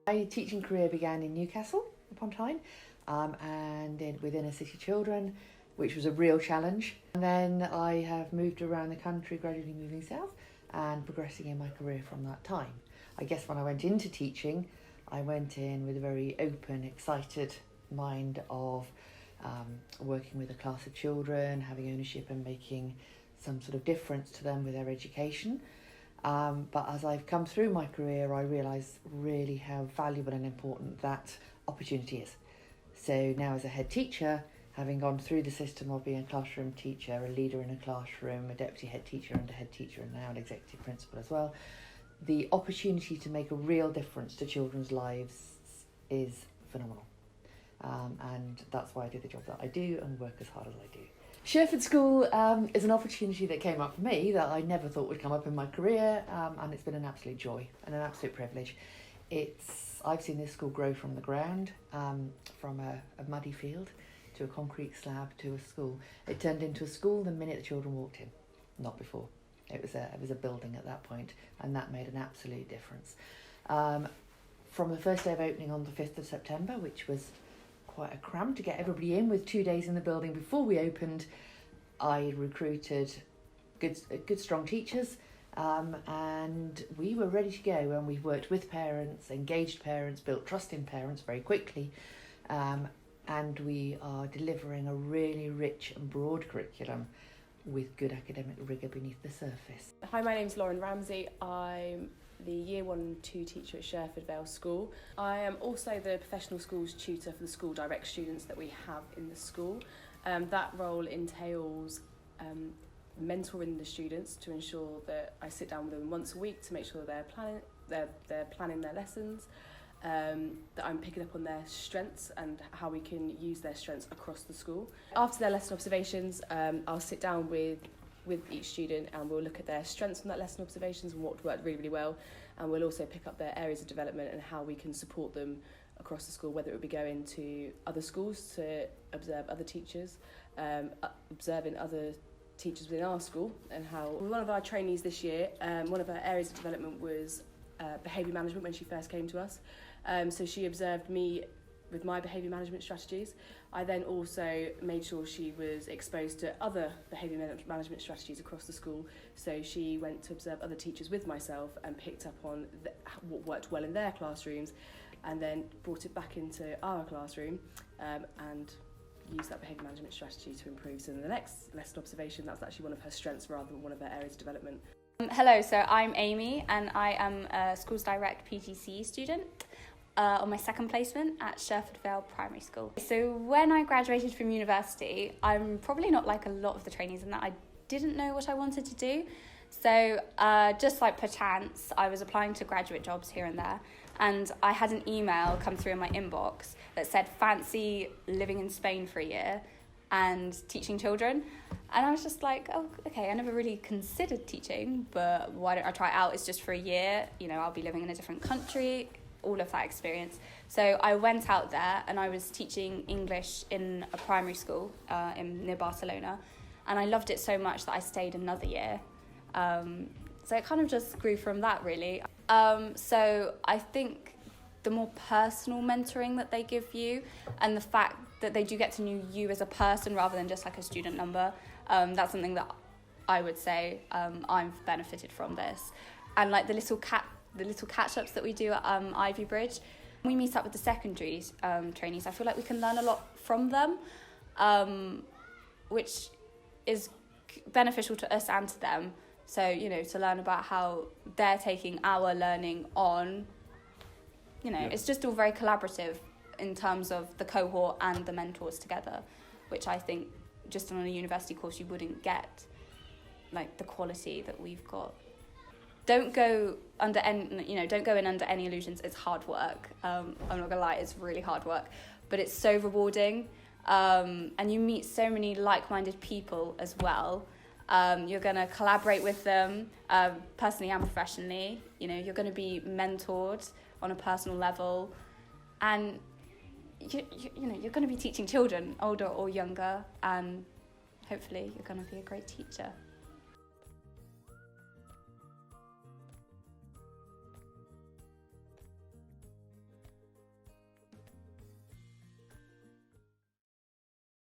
My teaching career began in Newcastle upon Tyne, within a city children, which was a real challenge. And then I have moved around the country, gradually moving south and progressing in my career from that time. I guess when I went into teaching, I went in with a very open, excited mind of working with a class of children, having ownership and making some sort of difference to them with their education. But as I've come through my career, I realise really how valuable and important that opportunity is. So now as a head teacher, having gone through the system of being a classroom teacher, a leader in a classroom, a deputy head teacher and a head teacher, and now an executive principal as well, the opportunity to make a real difference to children's lives is phenomenal. And that's why I do the job that I do and work as hard as I do. Sherford School is an opportunity that came up for me that I never thought would come up in my career, and it's been an absolute joy and an absolute privilege. I've seen this school grow from the ground, from a muddy field to a concrete slab to a school. It turned into a school the minute the children walked in, not before. It was a building at that point, and that made an absolute difference. From the first day of opening on the 5th of September, which was quite a cram to get everybody in with 2 days in the building before we opened, I recruited good strong teachers, and we were ready to go, and we worked with parents, engaged parents, built trust in parents very quickly, and we are delivering a really rich and broad curriculum with good academic rigour beneath the surface. Hi, my name's Lauren Ramsey. I'm the Year 1 and 2 teacher at Sherford Vale School. I am also the professional schools tutor for the school direct students that we have in the school. That role entails mentoring the students to ensure that I sit down with them once a week to make sure they're planning their lessons, that I'm picking up on their strengths and how we can use their strengths across the school. After their lesson observations, I'll sit down with each student and we'll look at their strengths from that lesson observations and what worked really, really well, and we'll also pick up their areas of development and how we can support them across the school, whether it would be going to other schools to observe other teachers, observing other teachers within our school, and how one of our trainees this year, one of her areas of development was behaviour management when she first came to us. So she observed me with my behaviour management strategies. I then also made sure she was exposed to other behaviour management strategies across the school. So she went to observe other teachers with myself and picked up on what worked well in their classrooms, and then brought it back into our classroom and used that behaviour management strategy to improve. So in the next lesson observation, that's actually one of her strengths rather than one of her areas of development. Hello, so I'm Amy and I am a Schools Direct PGCE student on my second placement at Sherford Vale Primary School. So when I graduated from university, I'm probably not like a lot of the trainees in that I didn't know what I wanted to do. So just like perchance, I was applying to graduate jobs here and there, and I had an email come through in my inbox that said fancy living in Spain for a year and teaching children. And I was just like, oh, okay, I never really considered teaching, but why don't I try it out? It's just for a year, you know, I'll be living in a different country, all of that experience. So I went out there and I was teaching English in a primary school near Barcelona, and I loved it so much that I stayed another year. So it kind of just grew from that, really. So I think the more personal mentoring that they give you, and the fact that they do get to know you as a person rather than just like a student number, that's something that I would say I've benefited from this. And like the little catch-ups that we do at Ivy Bridge, we meet up with the secondary trainees. I feel like we can learn a lot from them, which is beneficial to us and to them. So, you know, to learn about how they're taking our learning on, you know, It's just all very collaborative in terms of the cohort and the mentors together, which I think just on a university course you wouldn't get, like the quality that we've got. Don't go in under any illusions. It's hard work. I'm not gonna lie, it's really hard work, but it's so rewarding, and you meet so many like-minded people as well. You're going to collaborate with them personally and professionally. You know, you're going to be mentored on a personal level, and you're going to be teaching children, older or younger, and hopefully you're going to be a great teacher.